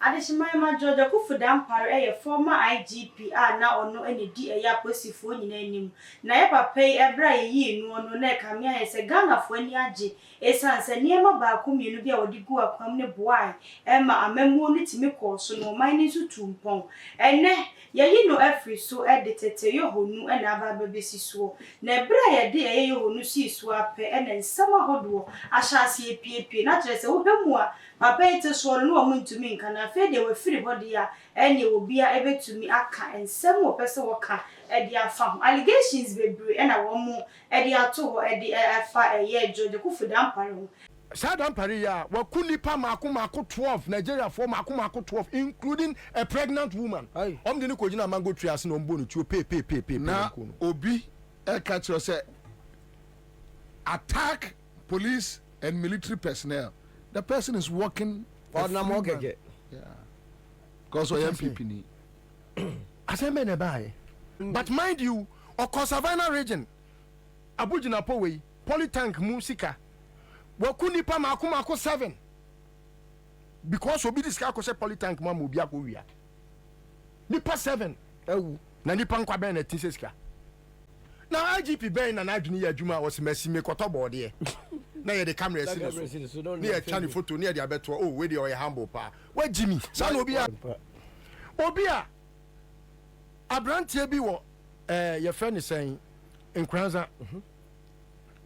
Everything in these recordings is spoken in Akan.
Adeshima Georgia Kufudampare a former IGP na ono enedi eya posifo nyina anim na ye papa ebra yi nu ono na kamia ese Ghana fo ani age esanse niema ba ko mienu bia wodi gu akwam ne boai ma amamu no timi koso no man ni so tumpon ene ye no afri so de tete yohonu na aba babesi so na ebra ye de ye yohonu si so ape ene nsama hodo ahyase epiepie na kire se wo hwemu a papa ite so no omuntumi nka na fe de we firi body a enye obia ebetumi aka ensem wo pese wo ka e de afa allegations bebre na wo mu e de ato ho e de afa eye George Kufudampare ho Dampare ya wakunipa mako 12 Nigeria for mako 12 including a pregnant woman de ni ko gina mango tree ase no mbo no tuo pe na obi e catch you say attack police and military personnel. The person is working for Namogeje. Yeah. Because of MPP ni. Asembe ne bae. But mind you, o Savannah region Abujina Powe, Polytank Musika. Wakunipa mako 7. Because obi this ka ko say Polytank ma mo bia ko wia. Nipa 7. Ewu. Na nipa nkwa ben na tinseska. Na IGP ben na adwini ya adwuma was mesi me kotobo de. Na ye the camera see so. Ni e twa ni photo ni e de abeto oh we dey o humble pa. Wa Jimmy, sa na obi a abrantie bi wo ye friend ni sen Nkranza.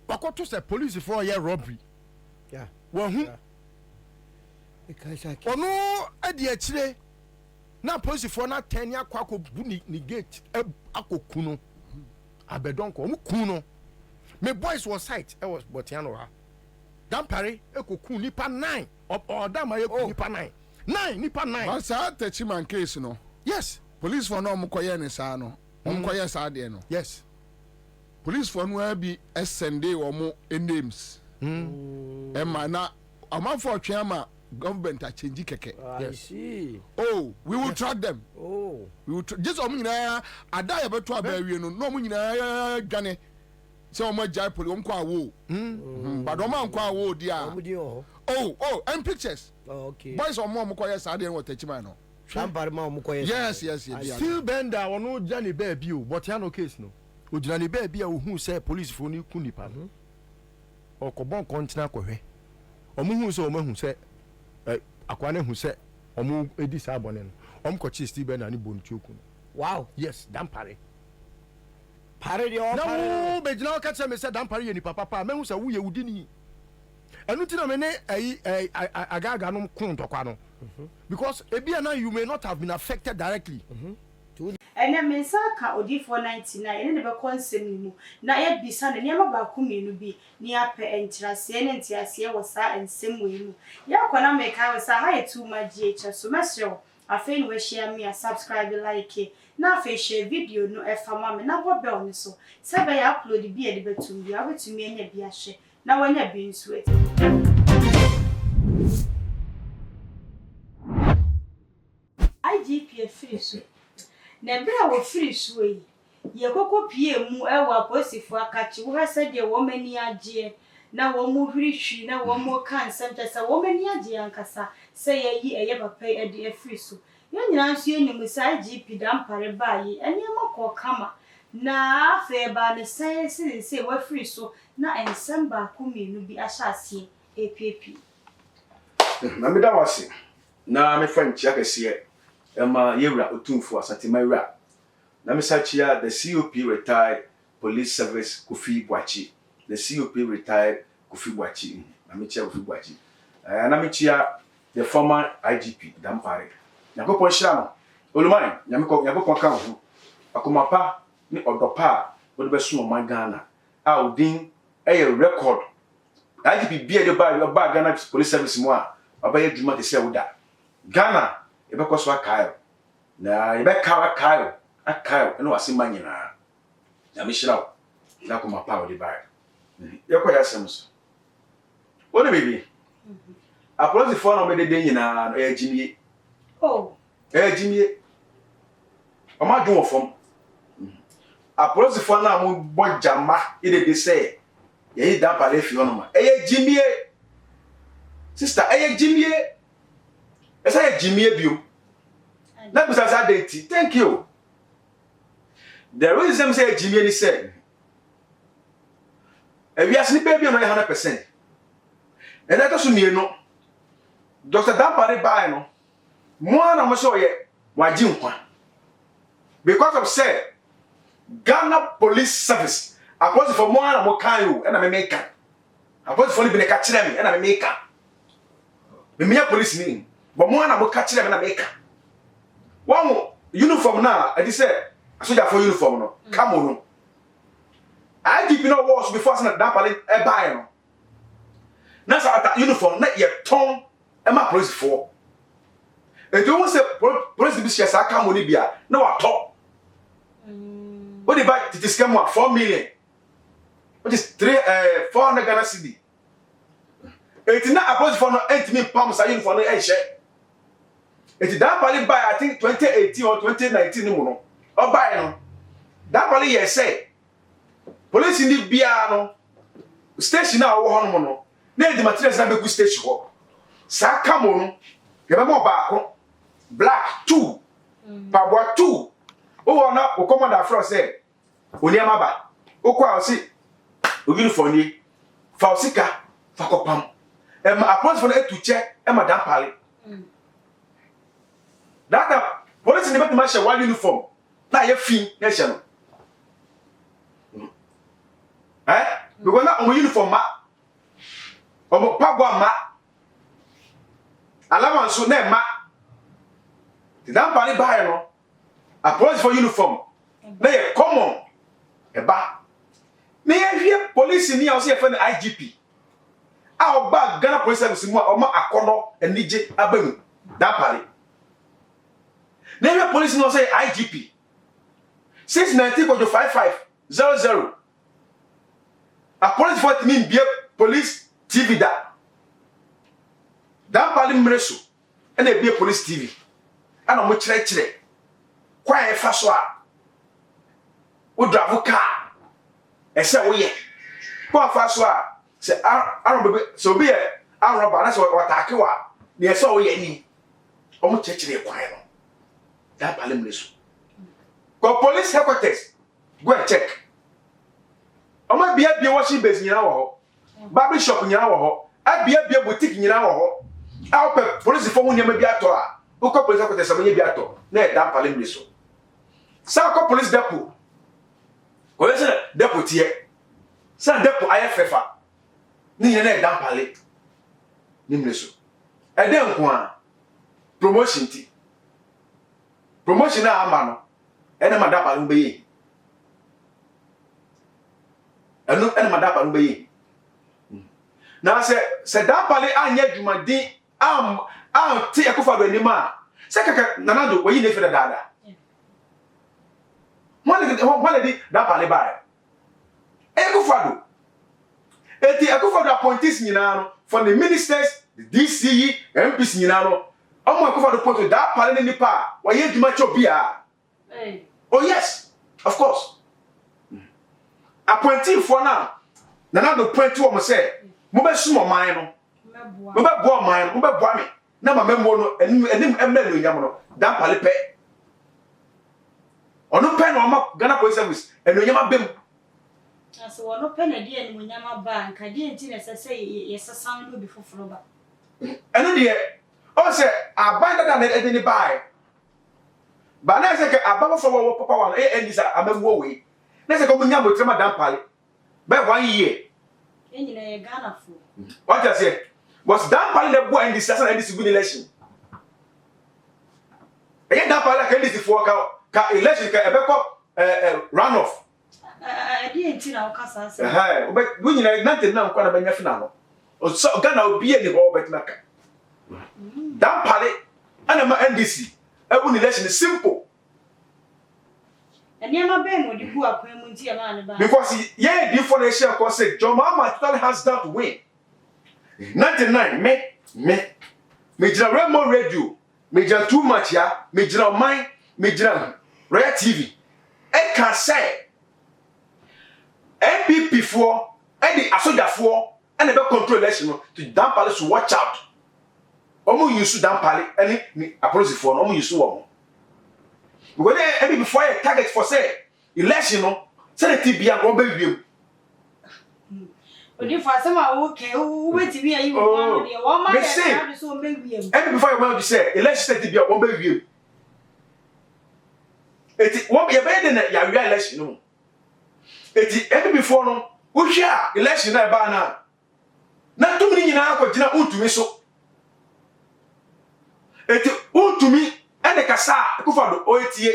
Wakoto say police for ye robbery. Yeah. Wo hu. Ono ade akire na police for na 10 akwa bu ni gate akoku no. Abedonko mu ku no. Me boys was sight was Botiano ha. Dampare ekoku nipa 9 or dama ekoku nipa 9. 9 nipa 9. But sa Techiman case no. Yes. Police for no mkoye ni sa no. Mkoye sa de no. Yes. Police for no be SND or mo names. Emma na amanfo atweama government a change keke. Yes. See. Oh, we will track them. Oh. We will just omunyina ada ye beto abawie no no omunyina dwane se omo jai poli omko awo. But omo anko awo dia. Oh, and pictures. Oh, okay. Boys omo mkoye sa de no Techiman no. Dampare ma omkoye. Yes. Still bender ono jani baby o but ya no case no. Ojina ni baby a ohun say police for ni ku nipa no. Okobon kontina kohwe. Omo hu say omo hu say akwane hu say omo edi sa abone no. Omo ko chi Steve Bender ni bonchoku. Wow. Yes, Dampare. Pare de o pare. No, be jina o ka che me say Dampare ye ni papa me hu say wo ye wudi ni. Enu ti na me ne agaga no kun tokwa no. Because ebia na you may not have been affected directly. ene mensa ka odi 499 ene ne be konsem ni mu na ye bisa ne niam ba ku mienu bi ni ape entrase ne ntiase wo sa ensem we mu ya kwana me ka wo sa ha yetu magye so mesrew afi ni we share me subscribe like na afi share video no e fama me na bo bell ni so se be ya upload bi e de betum bi abetumi enya bi ahye na wanya bi nso eti IGP free so na bra wo free so yi ye kokko pie mu e wa posifo akachi wo hasa de wo mani age na wo mu hwirihwi na wo mu kansam tesa wo mani age ankasa se ye yi eye papa e de free so ye nyina nso ye nimu sa IGP Dampare ba yi ene makọ kama na afa ba ne se wo free so na ensem ba ku mienu bi ahyase epiepie na me da wase na me friend chiakese Emma Yewra Otumfu Asante Mayra. Namisachia, the COP retired police service Kofi Bwachi. The COP retired Kofi Bwachi. Namichia Kofi Bwachi. Namichia, the former IGP Dampare. Nyako Ponshano. Olumai, Nyako Kanhu. Akumapa, ni Odopa, Odobesu of Ghana. Audin, a record. IGP be a Ghana police service moi. Abaye Juma de Seuda. Ghana. Ebe kwaso akayo na ebe kawa akayo eno asema nyina na mishirawo na kuma power de bai yekọ ya semso woni bibi apology for na me de nyina no ya jimie jimie o ma dun ofom apology for na mo bojama ide de say ye Dampare fi ono ma jimie sister jimie say Jimmy Abio. Let me say thank you. The reason say Jimmy ni say we are sleeping baby on 100%. And that also mean no. Dr. Dampare buy no. More na mo show ye waji nkwa. Because of say Ghana Police Service appoint for more na mo kan you and I make am. Appoint for be ka kire me and I make am. Me police ni but more na mo ka kire me na make am. One uniform na I say soldier for uniform no. Come on no. I deep no was before say Dampare e buy no. Na sa ata uniform na ye ton e ma police for. E do won say police bi share sa come oni bia na wa to. What about the scam 4 million? Which is 400 Ghana cedi. It na approach for no 8 million pounds a uniform no e share. It that probably buy I think 2018 or 2019 no. Or buy no. That probably ye say police in the bia no station na wo ho no. Na the materials na be ku station ho. Sa kamo no. Ye be mo ba ko. Black 2. Pabwa 2. O na o commander from say oniama ba. O kwa o si o uniform ni. Fa osika fa kopam. Approach for to check e madam pale. That police ni be share one uniform. Na ye fin na share no. Because na o uniform ma omo pagwa ma alama nso na ma the dampale buy no approach for uniform na ye common e ba na ye hwie police ni a so ye fa na IGP a oba Ghana Police Service mu a o ma akono enije abamu dampale na ye police no say IGP 690.5500 a police for mean be police TV da dampale mreso na e be police TV ana mo kire kwa e fa so a o drive car e se wo ye kwa fa so a se aron bebe so be e aron ba na se o take wa ne se wo ye ni o mo kire kwa e no dampale mreso ko police headquarters go and check o ma bia washing base nyina wo ho barber shop nyina wo ho abia boutique nyina wo ho a o pe police fo nyama bi ato a o ko police headquarters am nya bi ato na e dampale mreso sa ko police depot ko yese depot tie sa depot ayefefa ni nyina e dampale ni mreso e de nko a promotion ti promotion na ama no ene ma dampale mbe yi enu ene ma dampale mbe yi na se dampale anya dwumadin am ti ekofa do anima se kaka nanado wayi ne fere dada Wale di dampale bae ekofa do eti ekofa do appointees nyina no from the ministers the DCE MPs nyina no omo ekofa do point dampale ne nipa waye dwuma chobia oh yes of course appointee for now nanado point wo mo say mo be sumo man no mo be bo man mo be bo me na ma memmo no enim emelo nyam no dampale pe ono pe no ma Ghana Police Service eno nyam abem aso ono pe na die ni nyam aba nka die nti na sese yesasan no bi foforo ba eno die o se abanda da na edeni bai ba na se ke ababa fo wo papa wa endisa amemwo we na se ko nyam botrema dampale be 1 year enyina ye Ghana fo what I say was dampale the boy endisa san endisi good election e dampale ka endisi fo ka election ka ebeko run off die nti na okasa ase we nyina nante na nkwa na banya fina no so Ghana obi e ni ho betimaka dampale ana ma NDC ewu election simple eniama be no di bu akwan mu nti e ma ne ba because yeah before the share ko say John Mahama totally has that to win 99 me jira Rainbow Radio me jira too much ya me jira mine me jira Royal TV e can say MPP for and the asoja for and the control election to dampale to watch out omo yusu dan pale ani ni apolisifoɔ no omo yusu wɔn because every before a target for say election no say the tibia go be wiem odi for asema okay who wait me ayi wo de wo ma ya so be wiem every before you want to say election tibia go be wiem eti wo be be na ya wi election no eti every before no wo hwia election na ba na tumini nyina akogina untumi so eti untumi ene kasa kufado oetie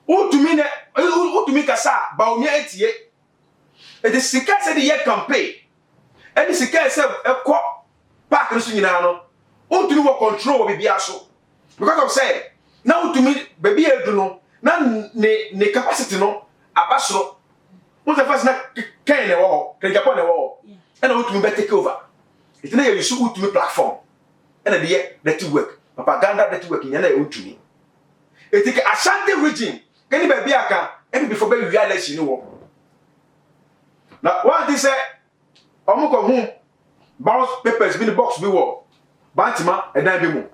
untumi kasa ba omia etie eti sika se de ye campaign eni sika se ekọ park no so nyina no untumi wo control bibia so because of say na untumi baby edu no na ne capacity no abasoro mo se fast na kan ne wo ke Japan ne wo and I want to take over. It's not you should to me platform. And the network, propaganda network in your to me. It take Ashanti region. Can you be aka and before we realize you know. Now what they say, Omoko home, bounce papers in the box be war. Bantima and then be more.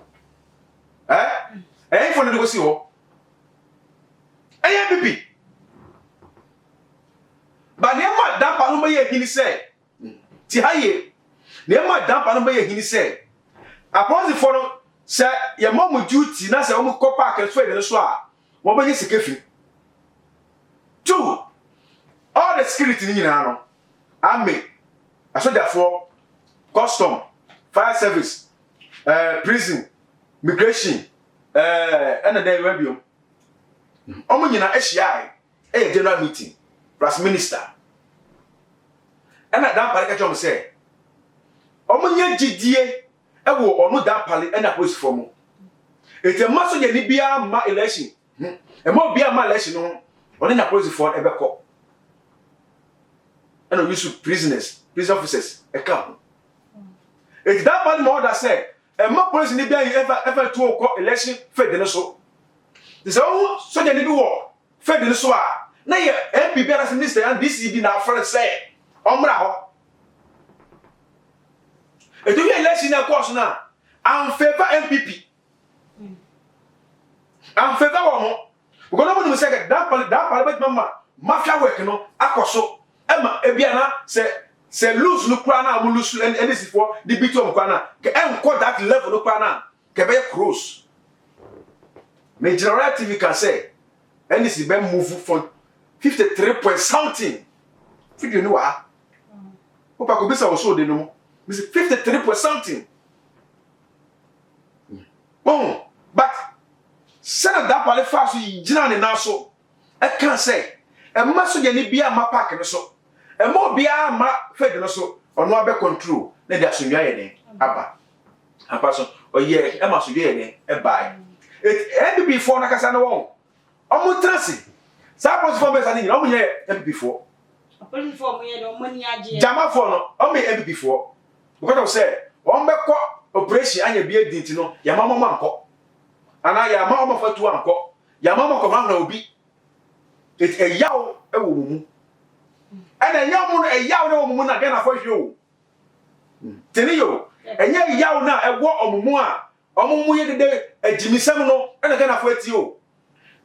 Eh? Eh, for the go see what? Eh, baby. But never that Paloma he say. Ti haye na ma dampa no be hini say aponzi for no say your mom duty na say o ko park so e so a wo be sika fi 2 all the security ni nyina no army asoja for custom fire service prison migration and the rebium o mo nyina ehia e general meeting plus minister ena dan pale ka chom say omunya gidie e wo onu dan pale ena police form ete maso ye ni bia ma election e mo bia ma election no oni na police form e be ko ena we should prison officers e come ete dan pale mo order say e mo police ni bia ever to ko election fed no so this so je ni bi wo fed no so a na ye MP bia as minister and DCB na afre say omra ho eto ye election na course na am favor MPP am favor wo because nobody will say that parliament mama mafia work no akoso ema ebia na say lose no kra na am lose and this is for the bit of kra na ke enko that level no kra na ke be cross me general TV can say and this is be move from 53 point something video no wa Opa ko bisa so de no. Mis 53 point something. Bon, but sana da pale fa so yina ne na so. E kan say, e ma so ye ni bia ma park no so. E mo bia ma fed no so. Ono abe control na dia so nwa ye den aba. Apa so oye e ma so ye den e bai. E before na kasa no won. Omo trance. Sa post for be sa ni, omo ye e before. Jama for no o me MP for because of say o me ko operation anya bi edinti no ya mama manko ana ya mama fatu anko ya mama ko na obi it e yaw e wo mu ana yaw mu e yaw na wo mu na gana fo hwe o teni yo enya yaw na e wo omumu a omumu ye de ajimisam no ana gana fo ati o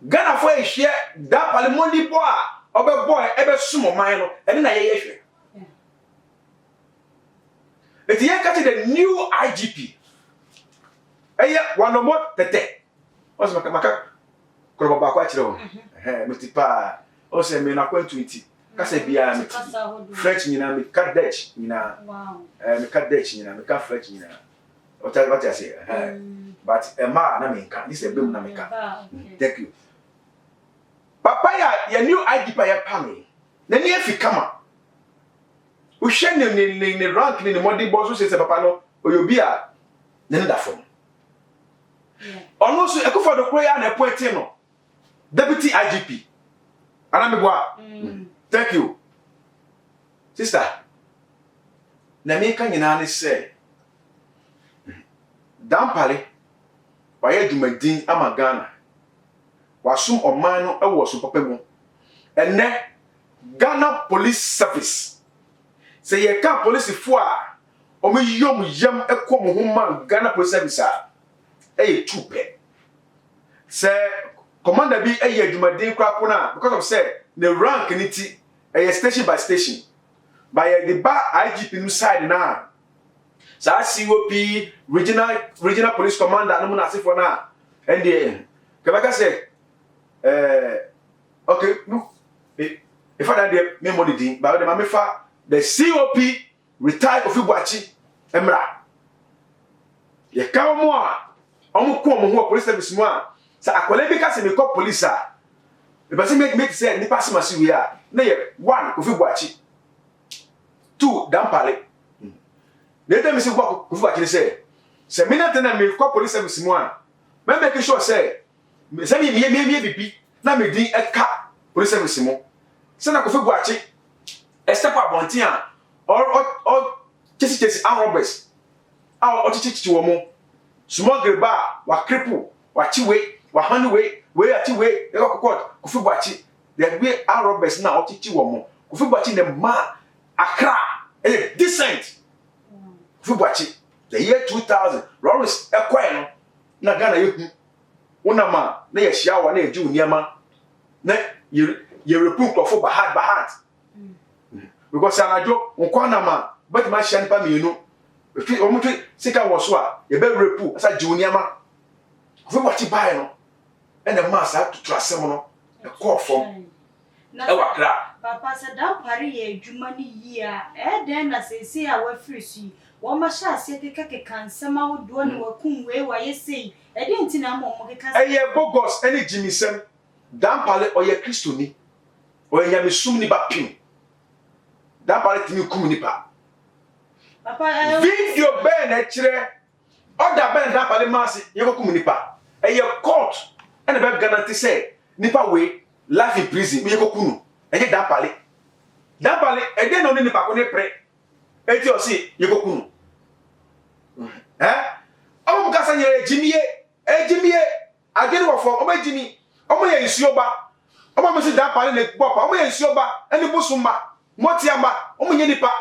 gana fo e hwe da parliament po a obe boy ebe sumo man no ene na ye hwe eti ye catch the new IGP eye wanomo tete o se maka ko baba kwa kire o metipa o se me na kwa 20 kasa bia me French nyina me cat Dutch nyina wow me cat Dutch nyina me cat French nyina o tell what I say but ma na me nka this e bem na me ka thank you papa ya new IGP ya pame na ni afi kama o hwe ne rank ne modi boss so say papa no oyobi a ne da fom ono so ekofo do kroya na point no deputy IGP ana me boa thank you sister na me ka nyina ne say dampale wa ye dumadin amagana wasum oman no ewo so papa mu enne Ghana Police Service say ye ka police fo a omo yam ekom ho man Ghana Police Service tupe say commander bi adwumaden kwapo na because of say the rank niti station by station by the ba IGP no side na sa COP regional police commander no na sefo na NDA kabaka say okay no if I dey me money din ba the mamefa the COP retired Ofibuachi emra ye ka mo a omo ko mo ho police service mo a sa akwale bi ka se me call police a e ba se make say ni pass masi we a na ye 1 Ofibuachi 2 Dampale they tell me say Ofibuachi say me not na me call police service mo a me make sure say me bibi na me din e ka police service mo se na Ofibuachi e step up on tia or chesi arrobes our chichi wo mo smuggle ba wa cripple wa chiwe wa handwe we atiwe e ko court Ofibuachi the way arrobes na o chichi wo mo Ofibuachi the ma Accra e decent Ofibuachi the year 2000 Lawrence ekwae no na Ghana yehu wona ma na ye hia wa na eji uniama na ye repu crofo bahad because anajo nkwana ma but ma hia npa mienu fi omutu sika wo so a ye be repu asa ji uniama Ofibuachi bae no ene ma sa tutu asem no e ko fom e wakra papa said that party ye adwuma ni yi a den na sese a wa free su wo ma sha ase keke kansema wo do ne wakum we wa yesei e de ntina mo mo keka eye bogos ene jimisem Dampale oye Kristoni oye nyamesum ni ba pim Dampale timi kum ni pa papa video ben na kire order ben Dampale masi ye kum ni pa eye court ene be guarantee say nipa we life in prison ye kunu eye Dampale e de no ni nipa ko ni pre eti o si ye kunu omo kasa nye ejimie agene wo fo omo ejimi omo ye nsuoba omo mo si Dampale ne bopa omo ye nsuoba eni busumba motiamba omo nye nipa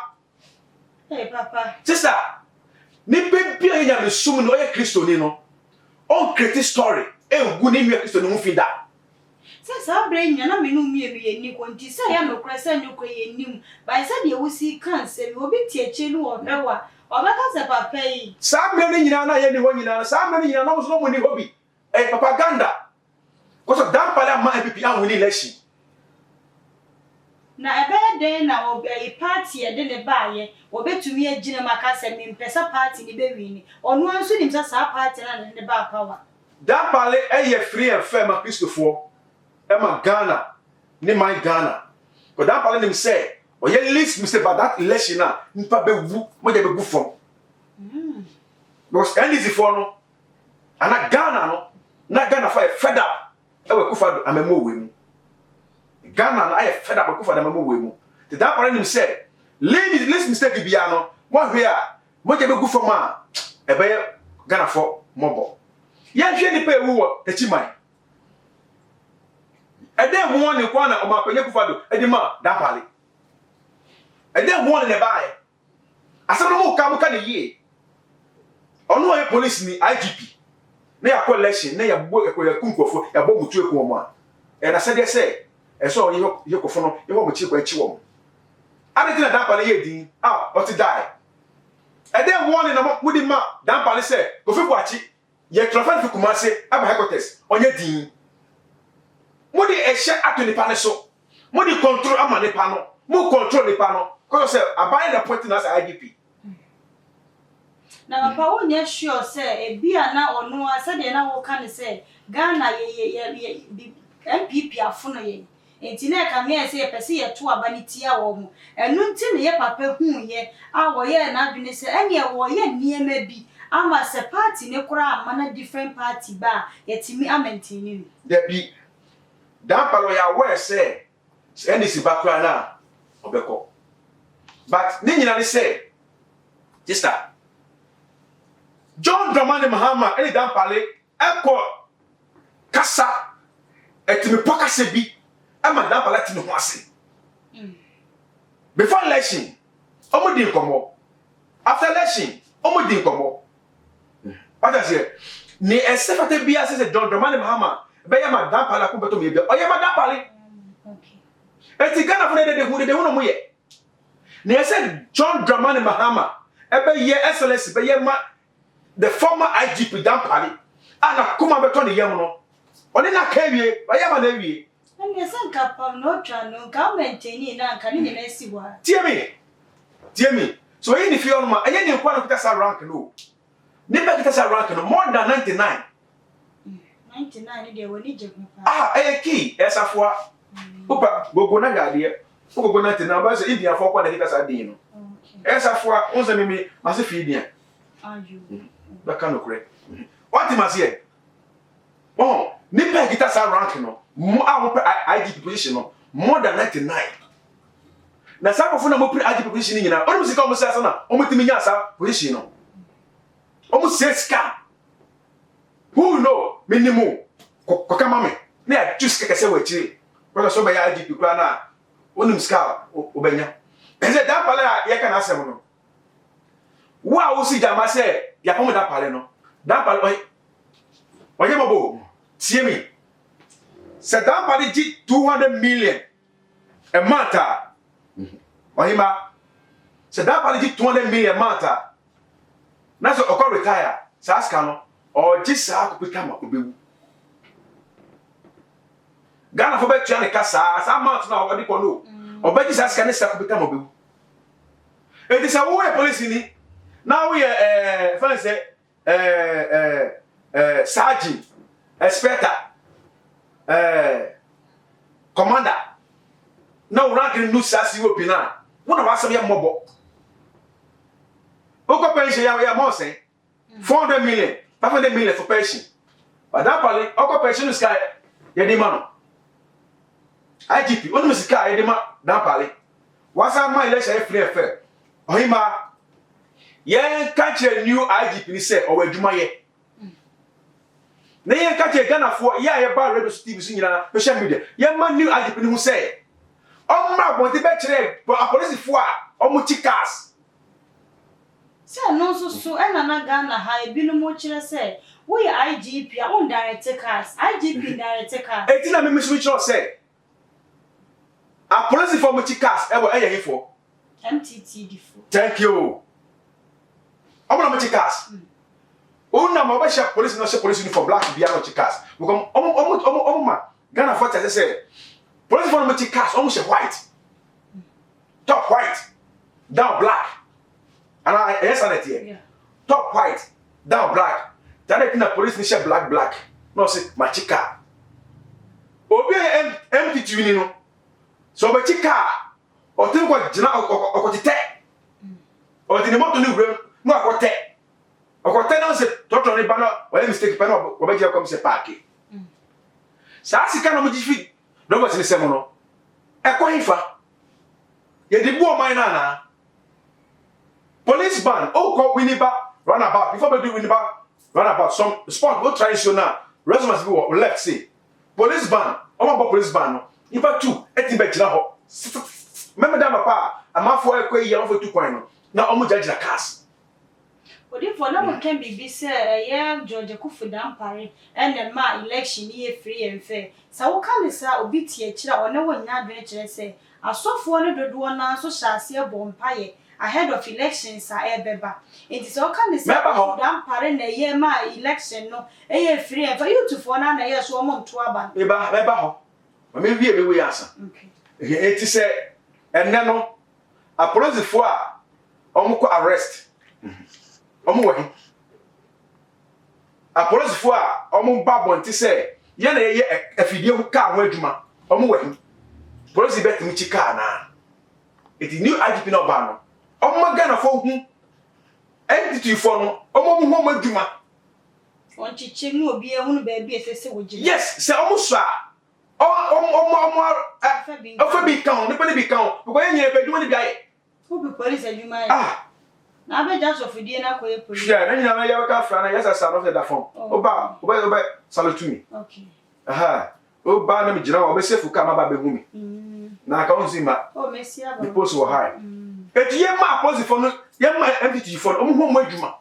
papa sister ni bibia ye nyame sum no ye Kristoni no on create story egu ni nwe Kristoni hu fida sa bre nya na menu mienu ye ni konti sa ya no kresa nyoko ye nim ba sa de wusi kanse bi obi tie chelu obewa obaka se papa yi sa bre ni nyina na ye ni ho nyina sa bre ni nyina na so mo ni hobi propaganda ko so Dampale ma MPP an wini election na ebe den na obi party e de ne baaye obetumi agina maka se me mpesa party ni be wini onu anso nim sa party na ne ba power Dampale eye free and fair ma Christopher e ma Ghana ni my Ghana ko Dampale nim say oye list me say about that election na npa be wu mo je be gu fom because NDC for no ana Ghana no na Ghana fa fed up e we Kufa amemo we mu Ghana na ay fed up we Kufa amemo we mu the Dampale nim say list mistake bia no mo hwe a mo je be gu fom a e be Ghana for mobo ye hwe ni pa ewu wo tachiman ede mo ne kwa na o ma panye Kufa do edi ma Dampale ede mo ne bae asem mo ka ne yie onu o police ni IGP na ya collection na ya bo kunkofo ya bo mutu eku omo a e na se de se e so ye kofo no ye bo mutu eku achi wo ade na Dampale ye din o ti die e de warning na mo di ma Dampale se Ofibuachi ye traffic fi Kumase aba headquarters onye din mo di e hye ato ni pa ne so mo di control ama ne pa no mo control ni pa no ko se abai na point na sa IGP na papa wonye sure say e bia na onu asa de na wo kan say Ghana ye MPP afono ye enti na ka me say pese ye to aba ni tia wo mu enu nti ne ye papa hu ye a wo ye na adwene say ene wo ye niema bi ama se party ne kura amana different party ba yetimi amentini there be Dampale ya we say NDC bakura na obeko but ni nyina ne say sister John Dramani Mahama eni Dampale eko kasa etimi pokase bi ama Dampale tini ho ase before election omo di nkomo after election omo di nkomo what I say ni esefate bia say John Dramani Mahama be ya madam pala ko beto me be oye madam pali okay eti Ghana for de hu no mo ye ni ese John Dramani Mahama ebe ye SLS be ye ma the former IGP dan pali ana kuma beto ne yem no oni na ka wie oye ma na wie and yes nka pam no twa no government ni na nka ni na esi wa tie me so ye ni fi on ma eye ni kwa no kita sa rank no ni be kita sa rank no more than 99 99 dey woni je pa eye key esafo opa gogo na gade gogo na te na ba se idia fo kwa na kita sa din no esafo onse mimi ma se fi dia aju ba kan okure what you must hear oh ni be kita sa rank no mo IGP position no more than 99 na sa ko na mo pre IGP position ni na onu sika mo sa na o mo timi nya sa position no o mo seska who know minimum ko kama me na just kekese wa chiri ko so be ya IGP kwa na onu ska o benya eze da pala ya kana asem no wa o si jama se ya pomo da pala no da pala oye mabo tie me se da pala ji 200 million a month ohima se da pala ji 200 million a month na so okọ retire sa aska no o ji sa akopita ma obewu Ghana for bet ne kasa sa month na o di ko no o ji sa aska ne sa akopita ma obewu e di sa wo e police ni na wo ye fancy sergeant inspector commander na wo rank no sa si wo pina wo na wa sa ye mobo o ko pension ya mo sen 400 million 500 million for pension but that pali o ko pension no sky ye di mano IGP onu mi sika ye di ma that pali wasa ma election free fair ohima ye catch a new IGP ni say o wadwuma ye na ye catch a Ghana for ye ba radio TV so nyina social media ye ma new IGP ni hu say o ma bon de be kire police fo a o mu chikas se no so e na Ghana ha e binu mo kire say wo ye IGP a on direct cars IGP direct cars e ti na me misu kire say a police for mu chikas e wo e ye hifo MTT difo thank you omo na mu chikas una mo ba sha police no sha police uniform black bia no chikas because omo ma Ghana for say police for mu chikas omo sha white top white down black and yes and here top white down black that na police ni sha black no say machika obi MTT ni no so ba chika o tin ko jina o tete o tin mo to ni wrem no akote okote na se toto ni bana o ye mistake pa no o ba je kom se parki sa sika no mo jifi do ba se mo no e ko hifa ye di bu o man na police ban o ko winiba runabout before we do winiba runabout some sport go traditional resumes be left say police ban o ma police ban no ifa 2 etin be jira ho remember that papa amafo e ko yi amafo 2 kwan no na o mu jajira cars odi for na mo kan bibi se ye George Kufu Dampare and ma election ye free and fair sa wo kan sa obi tie kira one wo nya adwen kire se asofo ne dodo na so hyase e bompaye ahead of elections a ebeba it is all kan sa Dampare na ye ma election no ye free and fair you to for na ye so mo nto aba beba ho me wie me we asa okay eti se enne no a police fo a omo ko arrest omo wahi a police fo a omo ba bonti se ye na ye afidie ka ho adwuma omo wahi police bet mi chika na eti new IGP no ba no omo Ghana fo hu entity fo no omo mu ho adwuma on chiche mu obi ehunu ba bi esese wo gina yes se omo so a ofa bi kan ni pe bi kan because yen ye pe dwuma ni bi aye who be police adwuma na be just of die na koye police yeah na nyina ya ka fra na yes asa of the form oba salute me okay oba na mi jira oba safe ka ma ba be hu mi na ka onzi ma oh messi aba the post wo high eti ye ma post for no yamma MPT for omo ho adwuma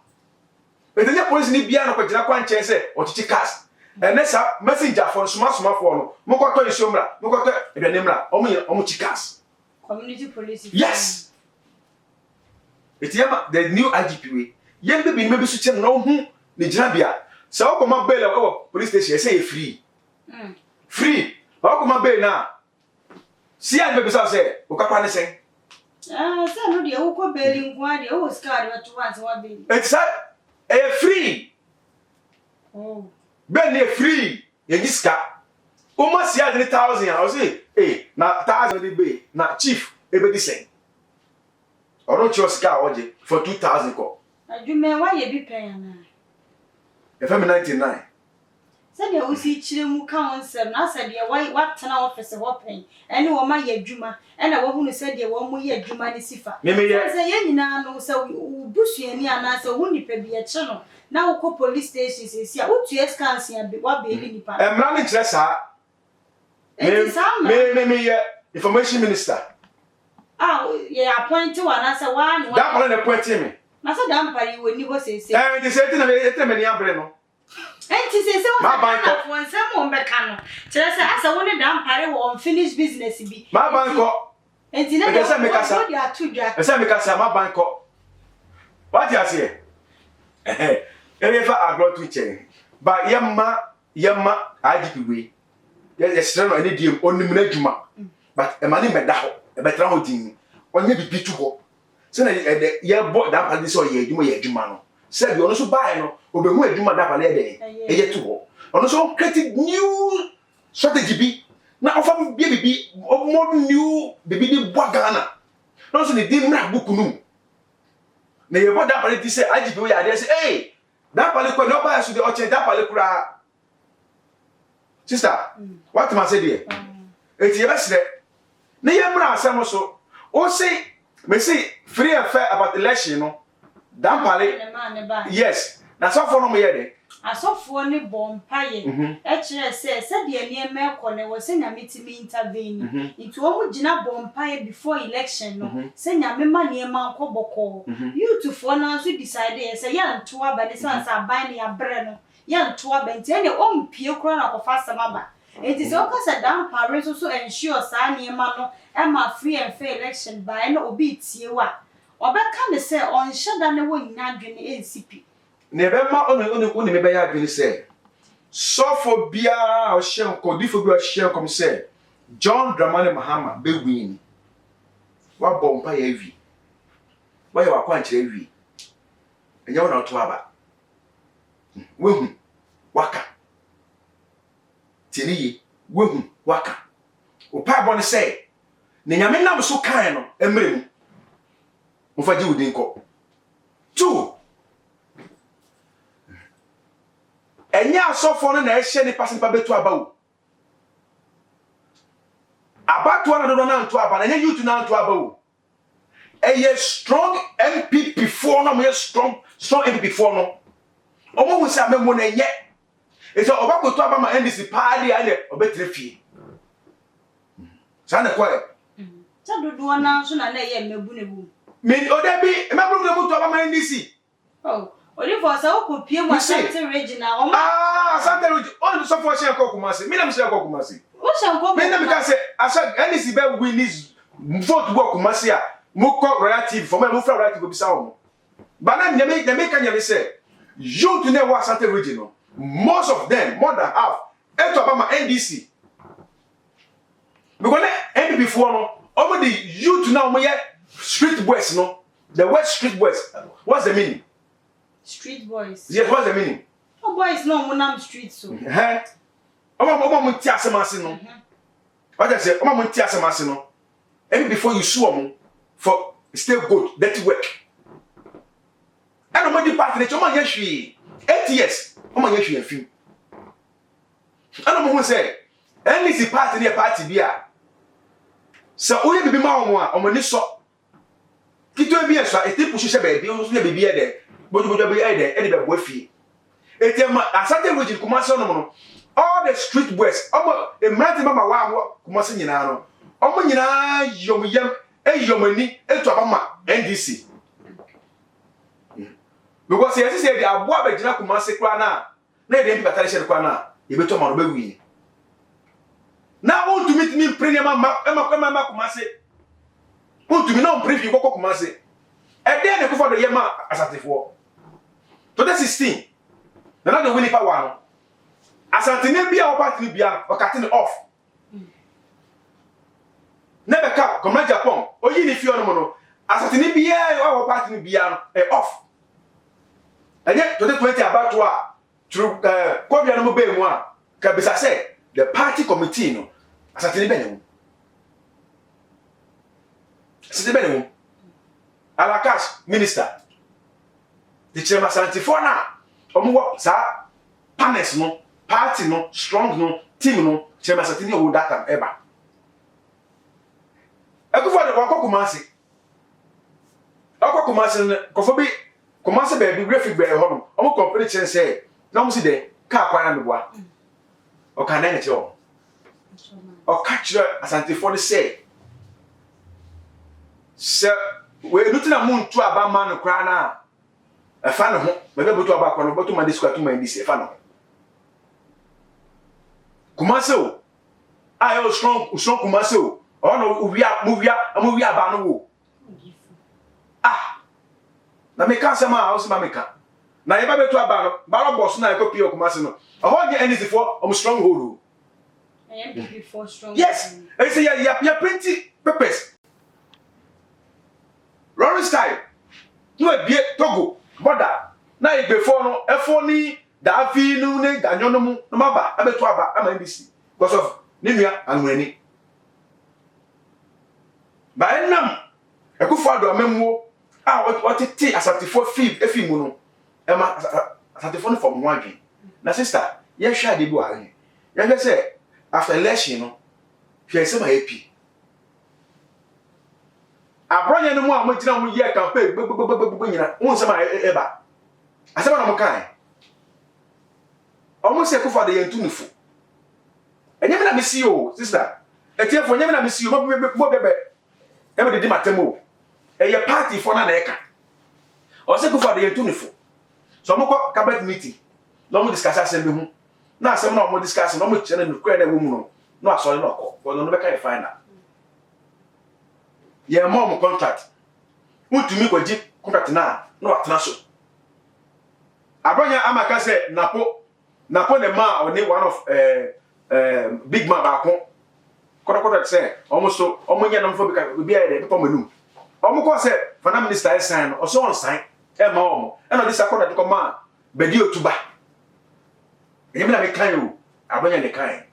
betenya police ni bia na kwagina kwa nchen se ochichi cars enesa messenger for suma for no mokwato isomra mokwato edwanemra omo chi cars community police yes etiama the new IGP we yembe bi mebi so che no hu ni gina bia se okoma bail police station say free free okoma bail na si an be bisa say okapa ne sen say no de wo ko bail nko ade wo ska de to once wa bail it's a free ben ne free yegiska uma si ad 1,000 I say na 1,000 de be na chief ebe di sen oro chioska oje for 2,000 ko adwuma wa ye bi pen na e fam 99 say de wo si chire mu ka won sem na say de wa tena office ho pen ene wo ma ye adwuma ene wo hunu say de wo mu ye adwuma ne sifa say ye nyina no say busuani ana say wo nipa bi e che no na wo ko police station say sia wo tu scans ya wa be ni nipa emra ni kire sa me information minister ye appoint one na say wa no that one na appoint me na say da mpari wo ni ho say it is saying na me ni abre no enti say wo na fo nsem wo mbeka no kire say asa wo ne da mpari wo unfinished business bi ma banko enti na de say me kasa wo dia tudwa say me kasa ma banko what you say erefa agro to chen ba yamma IGP we yes no any diem onim na djuma but e mani meda ho e betra ho din onye bibi tu ho se na ye bo da pale so ye djuma no se bi ono so bae no obehu adjuma da pale de e ye tu ho ono so create new strategy bi na ofa bibi modern new bibi di Ghana no so ni di mra buku nu na ye bo da pale di se IGP we ya de se da pale ko no ba so de o chen da pale kura sister what am I say there eti ye besre na ye mra asem so o say me say free and fair about election no dan pale yes na so for no me ye de asofo ne bompaye e kire se de eniema ekọ ne wo se nyame timi intervene itu o mu gina bompaye before election no se nyame ma niema nkọ bọkọ youth for na so decide se ya nto aba ne sansa ban ne ya bre no ya nto aba nti ene o mpie kro na kofa samaba enti se o ka se dan pare so ensure sa niema no e ma free and fair election by na obi tie wa obeka ne se on hyeda ne wo nyina dwene NCP ne be ma oni me be ya adwene say sofo bia o hye ko difo bi o hye kom say John Dramani Mahama be win wa bompa ya wi wa ya wa kwa nkire wi enye wona oto aba wehu waka tiniyi wehu waka o pa bo ne say ne nyame nam so kan no emre mu mo faji udin ko 2 enya asofo no na ehye ni pasin pa betu abawo abatu na do na nto aba na enya youth na nto abawo eye strong MPP for no me strong MPP for no omo hu sa memo na enye eso obakoto aba ma NDC party ane obetrefie sana kwa sa dodo na so na eye mebu ne bu me odebi mebu ne bu to aba ma NDC Oli for sa o ko pie mo Asante Regina o ma Asante Regina o so for share ko Kumasi mi na mi share ko Kumasi o share ko me na mi ka say asa NDC be win this vote go Kumasi a mo ko relative for me mo fra relative bi sa o ba na me ka nya say you to know what Asante Regina most of them more than half e to Obama NDC because any before no all the youth now mo street boys no the west street boys what's the meaning street boys yes what's the meaning oh boys no mo nam street so omo mo ti asemase no what I say omo mo ti asemase no any before you sue omo for stay good dirty work and omo di party omo nya hwi 8 years omo nya hwi afim and omo hu say any si party near party bia so oye bibi ma omo ni so kito bi eso eti push she baby o so ne bibi e de bojo be e de be boafie etema Asante Regina Kumasi no all the street boys omo emerati mama wa Kumasi nyina no omo nyina yomyem eyomani etu abama NDC because yes say the aboa be gina Kumasi kra na e dey bi batare share kra na e beto ma no be wi na won to meet me pre ma Kumasi won to me no pre fi kokko Kumasi e dey na Akufo-Addo ye ma Asantefo to the 16 na the winning power no Asante ne bia o party ni bia o cutting off never cap come Japan o yi ni fi ono mo no Asante ne bia o party ni bia no off enye to the 20 about to through ko bia no mo be mu a ka bisa say the party committee no Asante ne be ne mu Asante be ne mu Alakash minister the chairman Asantefo na omo wo sa panels no party no strong no team no chairman Asante ne o that time ever Akufo-Addo wako Kumasi kofo bi Kumasi be bi graphic be ho no omo company chen say na mo si de ka kwa na meboa o kan na che o catch Asantefo de say we nutina muntu aba ma no kra na afa no ho me be botu aba kwa no botu ma disco atu ma ndisi afa no Kumasi o ayo strong Kumasi o no movie aba no wo na me kan sama house ma me kan na ye ba betu aba no ba boss na e ko pio Kumasi no ho nye anything for strong hold MP4 strong yes e say ya plenty papers Rory style no e bie Togo border na e before no e for ni da afi nu ne ganyo no mu no maba abetu aba ama NBC because of ni nua anwani ba enam Akufo-Addo amemwo what ti Asantefo efi mu no e ma Asantefo no from one na sister ye hwa de bi wa ye hwe say after election no hwe say ma happy abronya no mu a mo gina mo ye campaign nyina won say ma eba asema na mo kan o mo say Akufo-Addo ye ntunufu enye me na me see o sister etiefo enye me na me see o mo bebe e me di matemo e ye party for na eka o say Akufo-Addo ye ntunufu so mo ko cabinet meeting no mo discuss asem bi hu na asem na mo discuss no mo chene no kra na wo mu no asori no ko no be kai final ye mo contract utumi kwaji contract na no atena so abronya amaka say napo ne ma oni one of big man ba ko kodo say almost so omonya na mfo bi aye de papa manum omko say fana minister sign no so on sign e ma omo e no this akoda de ko ma bedi otuba e me na me kan o abronya de kan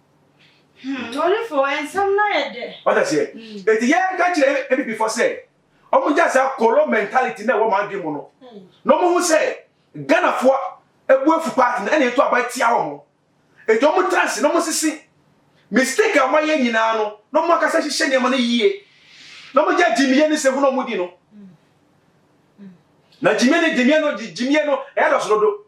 only for and some na de what I say it ye ka kire e before say omo just a kolo mentality na wo ma dwe mu no no mo hu say Ghana fo ebuefu party na e to abatia wo mo e to mo trans no mo sisi mistake amaye nyina no mo akasa hihye ne ma na yie no mo ja jimiye ni se hu no mo di no na jimiye no e do so do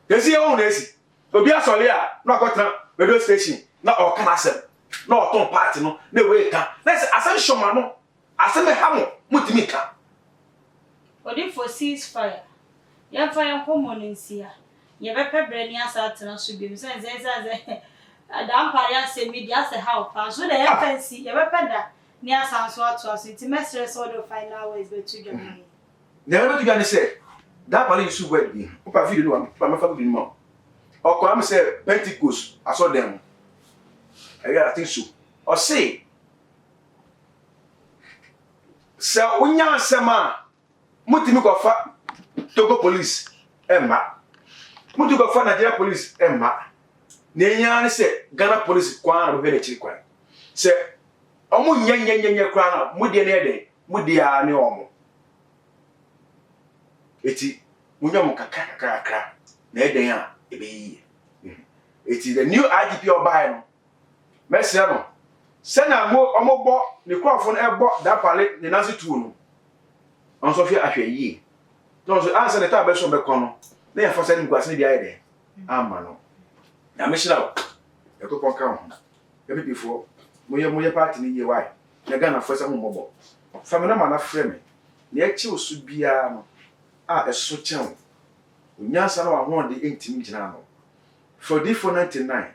esi e wo na esi obi asole a no akotra radio station na o kan asem na o ton party no na we kan na se asem shoma no asem ha mo mutimi kan odi for ceasefire ya fire common nsia ye be pebre ni asa atena so bi se adam pare asem media se how pa so the fancy ye be peda ni asa so ato aso ti mestre so the final ways be to Germany never to gani say that pale you word bi o pa video no pa me fa bi mo o ko am say Pentecost aso dem I think so o say unya sema mutimi ko fa Togo police emma mutu ko fa Nigeria police emma ne nya ne se Ghana police kwa na be na chiri kwa se omu nyanya kwa na mudie ne de mudia ne omu eti munya mu kakra na eden a ebe yi eti the new IGP obai no mesia no se na mo omogbo ne krofo no ebo da pale ne naso tu no onso fi ahwe yi no so answer the tab so be kono na ya force ni gwase bi aye ama no na me shira e ko kon kan ho e bi before moye party ni ye why na Ghana force mo mobo fa me na ma na frɛ me na e chi osu bia no a eso chen onyansa na wa ho de entimi gina no for the 499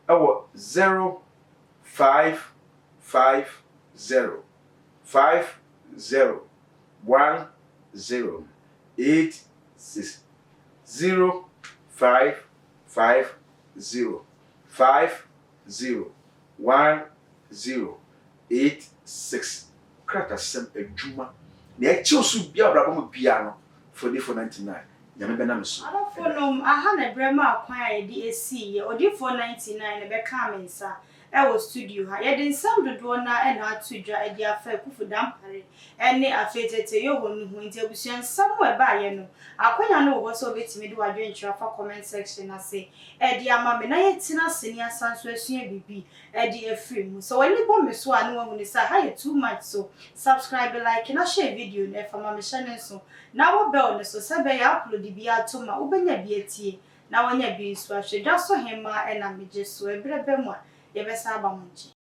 ɛwɔ 0550 501086 05501086 kratasem adwuma na echi osu bia obrabo mu bia no for the 499 nyame bena me so Alafonom aha na brema akwan a yedi esi ye odi 499 na be ka mensa ewo studio ha yedi nsam dodo na na atudwa edi afa kufu dampare ene afetete yo honu hu nti abusuan samu e ba ye no akwanya no wo so betimi de wadwentra fa comment section na say edi ama me na yetina seni asanso asua bibi edi afri mu so wani bom me so anu hu ni sa ha ye too much so subscribe like na share video na fa ma me channel so na wo bell ne so sebe ya upload bi atoma ubenya bi etie na wanya bi nso ahwedwa so hema na meje so ebrebe mu a yebesa aba mu nchi